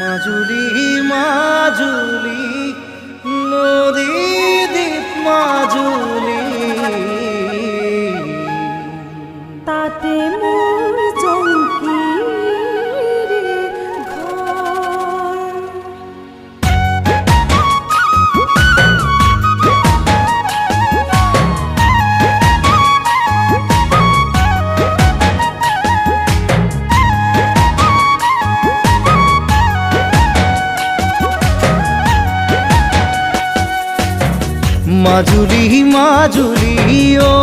মাজুলী মাজুলী নদী দ্বীপ মাজুলী তাতে মোৰ জংকীৰ ঘৰ। মাজুলী মাজুলী ও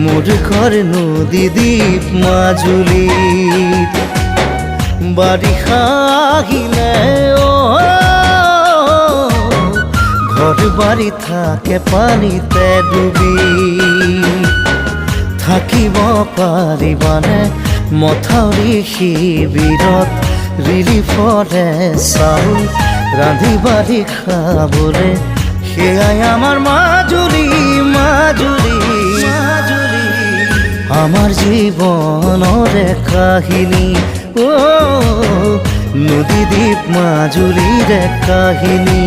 মোৰ ঘৰ নদী দ্বীপ মাজুলীত বাৰিষা আহিলে ও ঘৰ বাড়ি থাকে পানীতে ডুবি থাকিব পাৰিবানে মথাউৰি শিবিৰত ৰিলিফৰে চাউল রাঁধি বাড়ি খাবলে সেয়াই আমার মাজুলী মাজুলী মাজুলী আমার জীবনের কাহিনী ও নদী দ্বীপ মাজুলীর কাহিনী।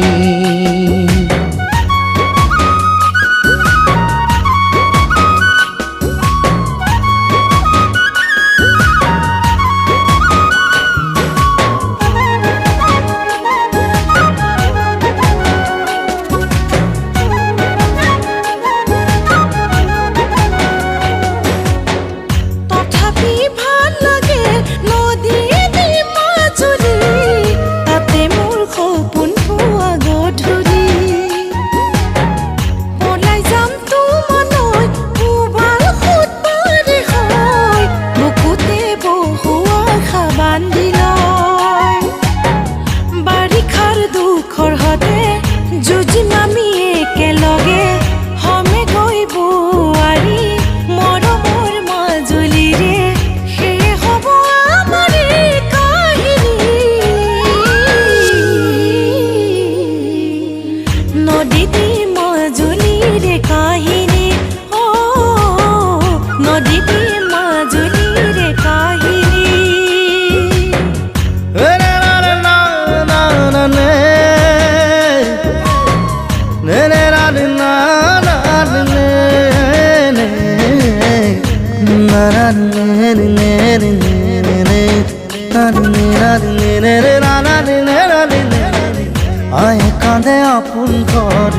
আয়ে কাঁদে আপন ঘর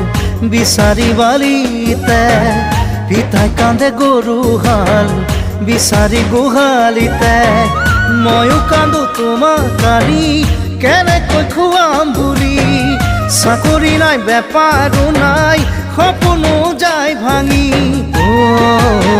বিচারি বালিতে পিতাই কাঁদে গরু হাল বিচারি গোহালিতে ময়ো কাঁদো তোমার কালি কেনেকৈ খুৱাম বুলি চাকৰি নাই বেপাৰো নাই সপোনো যায় ভাঙি ও